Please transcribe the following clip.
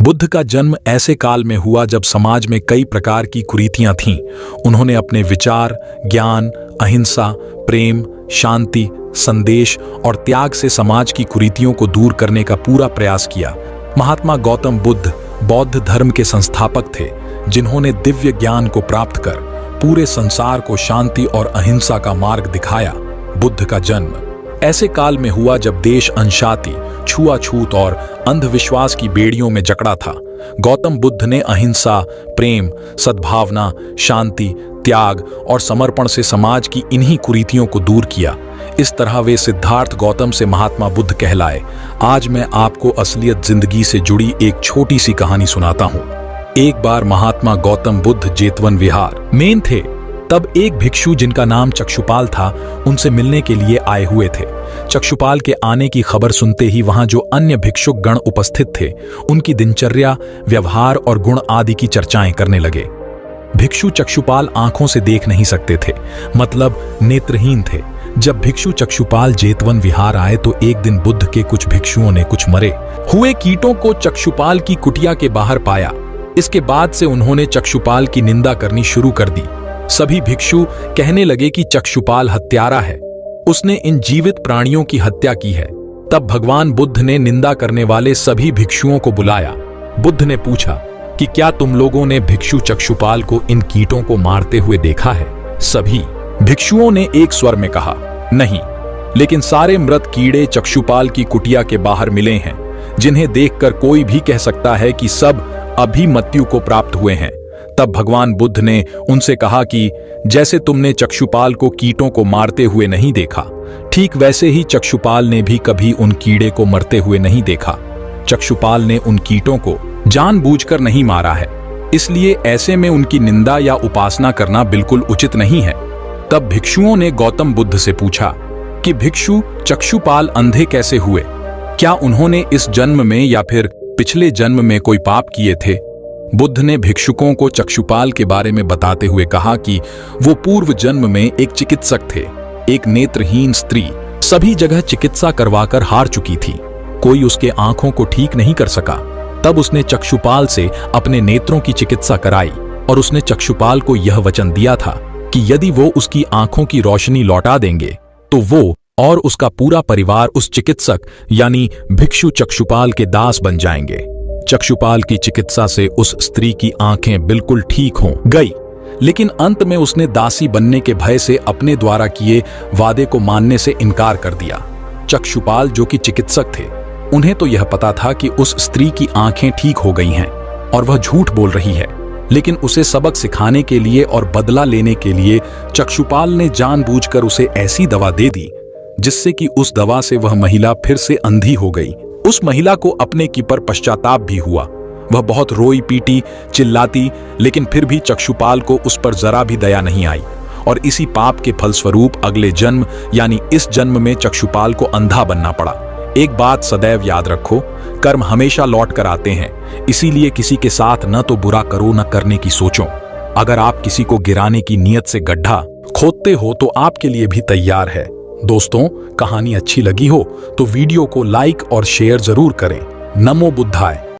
बुद्ध का जन्म ऐसे काल में हुआ जब समाज में कई प्रकार की कुरीतियां थीं। उन्होंने अपने विचार, ज्ञान, अहिंसा, प्रेम, शांति, संदेश और त्याग से समाज की कुरीतियों को दूर करने का पूरा प्रयास किया। महात्मा गौतम बुद्ध बौद्ध धर्म के संस्थापक थे, जिन्होंने दिव्य ज्ञान को प्राप्त कर पूरे संसार को शांति और अहिंसा का मार्ग दिखाया। बुद्ध का जन्म ऐसे काल में हुआ जब देश अशांति, छुआछूत और अंधविश्वास की बेड़ियों में जकड़ा था। गौतम बुद्ध ने अहिंसा, प्रेम, सद्भावना, शांति, त्याग और समर्पण से समाज की इन्हीं कुरीतियों को दूर किया। इस तरह वे सिद्धार्थ गौतम से महात्मा बुद्ध कहलाए। आज मैं आपको असलियत जिंदगी से जुड़ी एक छोटी सी कहानी सुनाता हूँ। एक बार महात्मा गौतम बुद्ध जेतवन विहार में थे। तब एक भिक्षु जिनका नाम चक्षुपाल था, उनसे मिलने के लिए आए हुए थे। चक्षुपाल के आने की खबर सुनते ही वहां जो अन्य भिक्षुक गण उपस्थित थे, उनकी दिनचर्या, व्यवहार और गुण आदि की चर्चाएं करने लगे। भिक्षु चक्षुपाल आंखों से देख नहीं सकते थे, मतलब नेत्रहीन थे। जब भिक्षु चक्षुपाल जेतवन विहार आए तो एक दिन बुद्ध के कुछ भिक्षुओं ने कुछ मरे हुए कीटों को चक्षुपाल की कुटिया के बाहर पाया। इसके बाद से उन्होंने चक्षुपाल की निंदा करनी शुरू कर दी। सभी भिक्षु कहने लगे कि चक्षुपाल हत्यारा है, उसने इन जीवित प्राणियों की हत्या की है। तब भगवान बुद्ध ने निंदा करने वाले सभी भिक्षुओं को बुलाया। बुद्ध ने पूछा कि क्या तुम लोगों ने भिक्षु चक्षुपाल को इन कीटों को मारते हुए देखा है? सभी भिक्षुओं ने एक स्वर में कहा, नहीं, लेकिन सारे मृत कीड़े चक्षुपाल की कुटिया के बाहर मिले हैं, जिन्हें देखकर कोई भी कह सकता है कि सब अभी मृत्यु को प्राप्त हुए हैं। तब भगवान बुद्ध ने उनसे कहा कि जैसे तुमने चक्षुपाल को कीटों को मारते हुए नहीं देखा, ठीक वैसे ही चक्षुपाल ने भी कभी उन कीड़े को मरते हुए नहीं देखा। चक्षुपाल ने उन कीटों को जानबूझकर नहीं मारा है, इसलिए ऐसे में उनकी निंदा या उपासना करना बिल्कुल उचित नहीं है। तब भिक्षुओं ने गौतम बुद्ध से पूछा कि भिक्षु चक्षुपाल अंधे कैसे हुए? क्या उन्होंने इस जन्म में या फिर पिछले जन्म में कोई पाप किए थे? बुद्ध ने भिक्षुकों को चक्षुपाल के बारे में बताते हुए कहा कि वो पूर्व जन्म में एक चिकित्सक थे। एक नेत्रहीन स्त्री सभी जगह चिकित्सा करवाकर हार चुकी थी, कोई उसके आंखों को ठीक नहीं कर सका। तब उसने चक्षुपाल से अपने नेत्रों की चिकित्सा कराई और उसने चक्षुपाल को यह वचन दिया था कि यदि वो उसकी आंखों की रोशनी लौटा देंगे तो वो और उसका पूरा परिवार उस चिकित्सक यानी भिक्षु चक्षुपाल के दास बन जाएंगे। चक्षुपाल की चिकित्सा से उस स्त्री की आंखें बिल्कुल ठीक हो गई, लेकिन अंत में उसने दासी बनने के भय से अपने द्वारा किए वादे को मानने से इनकार कर दिया। चक्षुपाल जो कि चिकित्सक थे, उन्हें तो यह पता था कि उस स्त्री की आंखें ठीक हो गई हैं और वह झूठ बोल रही है, लेकिन उसे सबक सिखाने के लिए और बदला लेने के लिए चक्षुपाल ने जानबूझकर उसे ऐसी दवा दे दी जिससे कि उस दवा से वह महिला फिर से अंधी हो गई। उस महिला को अपने की पर पश्चाताप भी हुआ। वह बहुत रोई पीटी, चिल्लाती, लेकिन फिर भी चक्षुपाल को उस पर जरा भी दया नहीं आई और इसी पाप के फलस्वरूप अगले जन्म यानी इस जन्म में चक्षुपाल को अंधा बनना पड़ा। एक बात सदैव याद रखो, कर्म हमेशा लौट कर आते हैं, इसीलिए किसी के साथ न तो बुरा करो न करने की सोचो। अगर आप किसी को गिराने की नीयत से गड्ढा खोदते हो तो आपके लिए भी तैयार है। दोस्तों, कहानी अच्छी लगी हो तो वीडियो को लाइक और शेयर जरूर करें। नमो बुद्धाय।